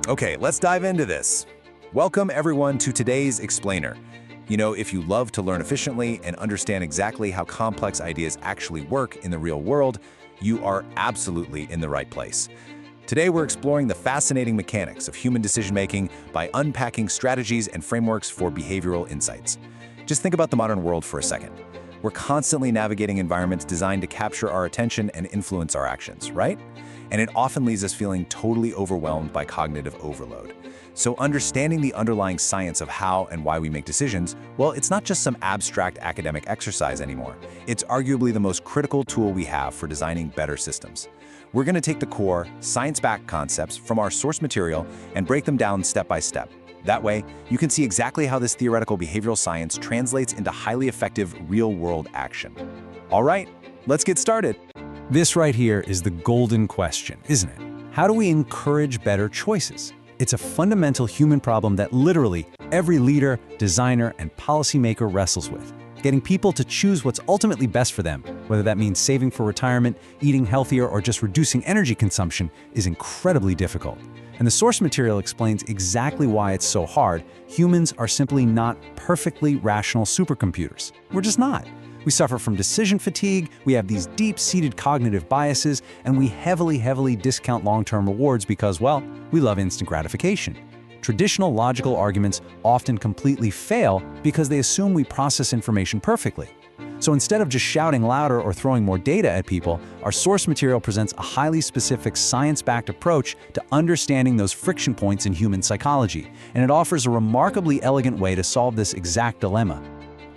Okay, let's dive into this. Welcome everyone to today's Explainer. If you love to learn efficiently and understand exactly how complex ideas actually work in the real world, you are absolutely in the right place. Today we're exploring the fascinating mechanics of human decision-making by unpacking strategies and frameworks for behavioral insights. Just think about the modern world for a second. We're constantly navigating environments designed to capture our attention and influence our actions, right? And it often leaves us feeling totally overwhelmed by cognitive overload. So understanding the underlying science of how and why we make decisions, well, it's not just some abstract academic exercise anymore. It's arguably the most critical tool we have for designing better systems. We're going to take the core, science-backed concepts from our source material and break them down step by step. That way, you can see exactly how this theoretical behavioral science translates into highly effective real-world action. All right, let's get started. This right here is the golden question, isn't it? How do we encourage better choices? It's a fundamental human problem that literally every leader, designer, and policymaker wrestles with. Getting people to choose what's ultimately best for them, whether that means saving for retirement, eating healthier, or just reducing energy consumption, is incredibly difficult. And the source material explains exactly why it's so hard. Humans are simply not perfectly rational supercomputers. We're just not. We suffer from decision fatigue, we have these deep-seated cognitive biases, and we heavily discount long-term rewards because, well, we love instant gratification. Traditional logical arguments often completely fail because they assume we process information perfectly. So instead of just shouting louder or throwing more data at people, our source material presents a highly specific science-backed approach to understanding those friction points in human psychology, and it offers a remarkably elegant way to solve this exact dilemma.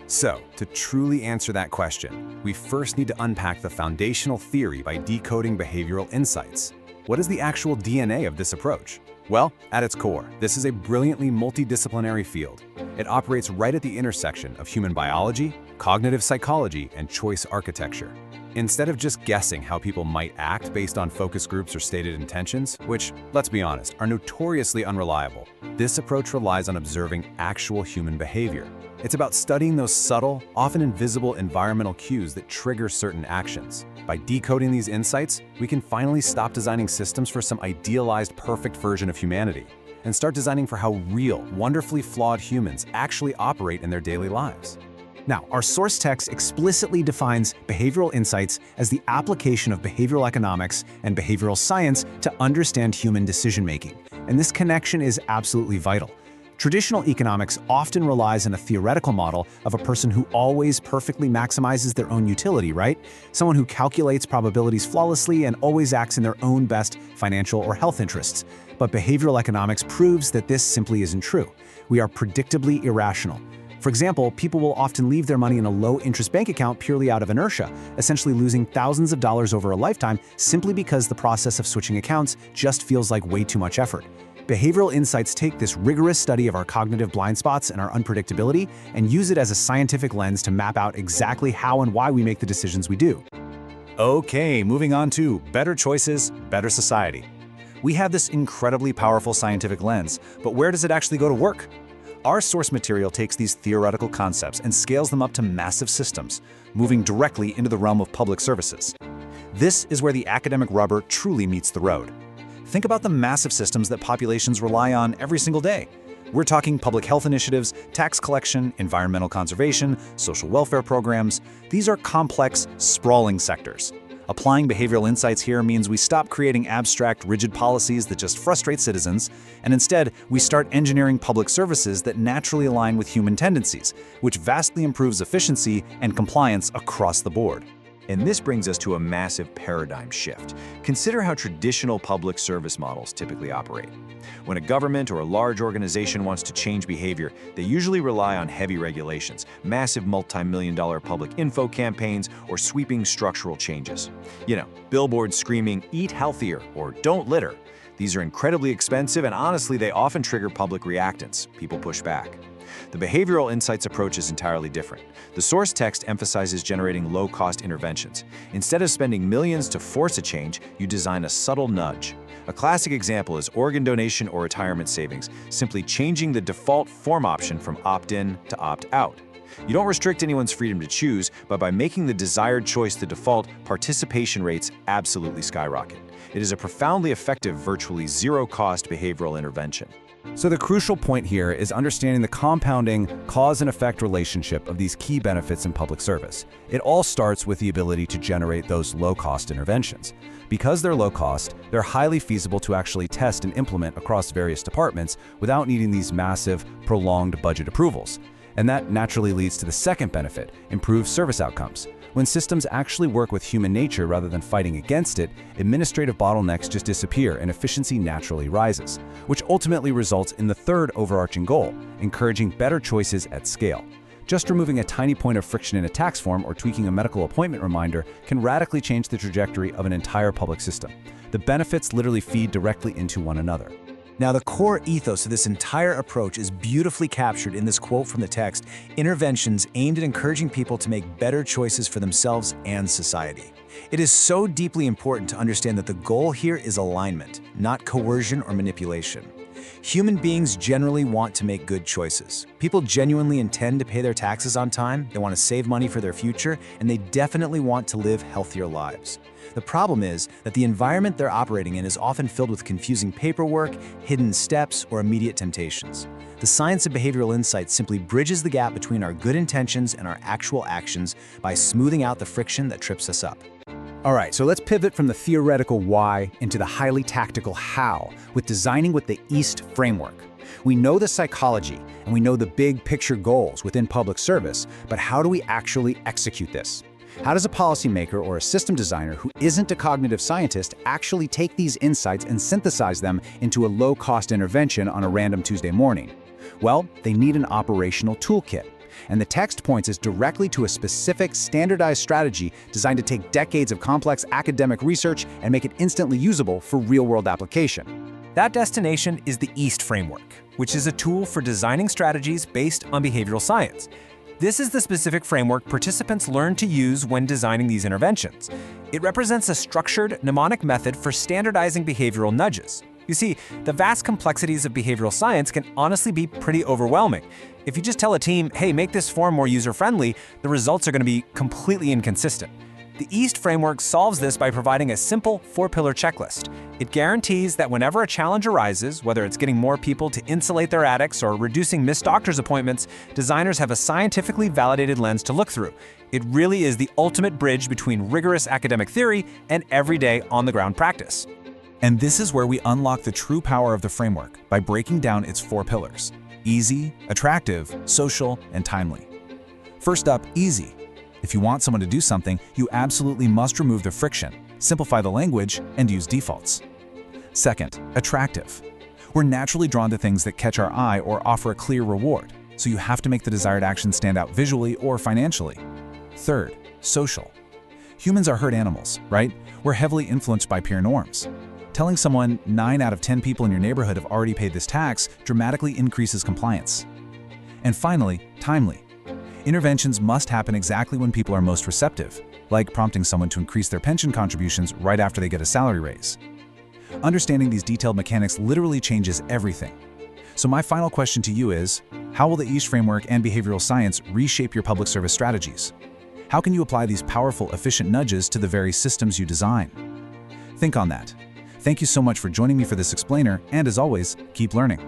So, to truly answer that question, we first need to unpack the foundational theory by decoding behavioral insights. What is the actual DNA of this approach? Well, at its core, this is a brilliantly multidisciplinary field. It operates right at the intersection of human biology, cognitive psychology, and choice architecture. Instead of just guessing how people might act based on focus groups or stated intentions, which, let's be honest, are notoriously unreliable, this approach relies on observing actual human behavior. It's about studying those subtle, often invisible environmental cues that trigger certain actions. By decoding these insights, we can finally stop designing systems for some idealized perfect version of humanity and start designing for how real, wonderfully flawed humans actually operate in their daily lives. Now, our source text explicitly defines behavioral insights as the application of behavioral economics and behavioral science to understand human decision-making. And this connection is absolutely vital. Traditional economics often relies on a theoretical model of a person who always perfectly maximizes their own utility, right? Someone who calculates probabilities flawlessly and always acts in their own best financial or health interests. But behavioral economics proves that this simply isn't true. We are predictably irrational. For example, people will often leave their money in a low-interest bank account purely out of inertia, essentially losing thousands of dollars over a lifetime simply because the process of switching accounts just feels like way too much effort. Behavioral insights take this rigorous study of our cognitive blind spots and our unpredictability and use it as a scientific lens to map out exactly how and why we make the decisions we do. Okay, moving on to better choices, better society. We have this incredibly powerful scientific lens, but where does it actually go to work? Our source material takes these theoretical concepts and scales them up to massive systems, moving directly into the realm of public services. This is where the academic rubber truly meets the road. Think about the massive systems that populations rely on every single day. We're talking public health initiatives, tax collection, environmental conservation, social welfare programs. These are complex, sprawling sectors. Applying behavioral insights here means we stop creating abstract, rigid policies that just frustrate citizens, and instead, we start engineering public services that naturally align with human tendencies, which vastly improves efficiency and compliance across the board. And this brings us to a massive paradigm shift. Consider how traditional public service models typically operate. When a government or a large organization wants to change behavior, they usually rely on heavy regulations, massive multi-million-dollar public info campaigns, or sweeping structural changes. Billboards screaming, "Eat healthier," or "Don't litter." These are incredibly expensive, and honestly, they often trigger public reactance. People push back. The behavioral insights approach is entirely different. The source text emphasizes generating low-cost interventions. Instead of spending millions to force a change, you design a subtle nudge. A classic example is organ donation or retirement savings, simply changing the default form option from opt-in to opt-out. You don't restrict anyone's freedom to choose, but by making the desired choice the default, participation rates absolutely skyrocket. It is a profoundly effective, virtually zero-cost behavioral intervention. So the crucial point here is understanding the compounding cause and effect relationship of these key benefits in public service. It all starts with the ability to generate those low-cost interventions. Because they're low cost, they're highly feasible to actually test and implement across various departments without needing these massive, prolonged budget approvals. And that naturally leads to the second benefit, improved service outcomes. When systems actually work with human nature rather than fighting against it, administrative bottlenecks just disappear and efficiency naturally rises, which ultimately results in the third overarching goal, encouraging better choices at scale. Just removing a tiny point of friction in a tax form or tweaking a medical appointment reminder can radically change the trajectory of an entire public system. The benefits literally feed directly into one another. Now, the core ethos of this entire approach is beautifully captured in this quote from the text: interventions aimed at encouraging people to make better choices for themselves and society. It is so deeply important to understand that the goal here is alignment, not coercion or manipulation. Human beings generally want to make good choices. People genuinely intend to pay their taxes on time, they want to save money for their future, and they definitely want to live healthier lives. The problem is that the environment they're operating in is often filled with confusing paperwork, hidden steps, or immediate temptations. The science of behavioral insight simply bridges the gap between our good intentions and our actual actions by smoothing out the friction that trips us up. All right, so let's pivot from the theoretical why into the highly tactical how with designing with the EAST framework. We know the psychology and we know the big picture goals within public service, but how do we actually execute this? How does a policymaker or a system designer who isn't a cognitive scientist actually take these insights and synthesize them into a low-cost intervention on a random Tuesday morning? Well, they need an operational toolkit. And the text points us directly to a specific, standardized strategy designed to take decades of complex academic research and make it instantly usable for real-world application. That destination is the EAST framework, which is a tool for designing strategies based on behavioral science. This is the specific framework participants learn to use when designing these interventions. It represents a structured, mnemonic method for standardizing behavioral nudges. You see, the vast complexities of behavioral science can honestly be pretty overwhelming. If you just tell a team, hey, make this form more user-friendly, the results are going to be completely inconsistent. The EAST framework solves this by providing a simple 4-pillar checklist. It guarantees that whenever a challenge arises, whether it's getting more people to insulate their attics or reducing missed doctor's appointments, designers have a scientifically validated lens to look through. It really is the ultimate bridge between rigorous academic theory and everyday on-the-ground practice. And this is where we unlock the true power of the framework by breaking down its 4 pillars: easy, attractive, social, and timely. First up, easy. If you want someone to do something, you absolutely must remove the friction, simplify the language, and use defaults. Second, attractive. We're naturally drawn to things that catch our eye or offer a clear reward, so you have to make the desired action stand out visually or financially. Third, social. Humans are herd animals, right? We're heavily influenced by peer norms. Telling someone 9 out of 10 people in your neighborhood have already paid this tax dramatically increases compliance. And finally, timely. Interventions must happen exactly when people are most receptive, like prompting someone to increase their pension contributions right after they get a salary raise. Understanding these detailed mechanics literally changes everything. So my final question to you is, how will the EAST framework and behavioral science reshape your public service strategies? How can you apply these powerful, efficient nudges to the very systems you design? Think on that. Thank you so much for joining me for this explainer, and as always, keep learning.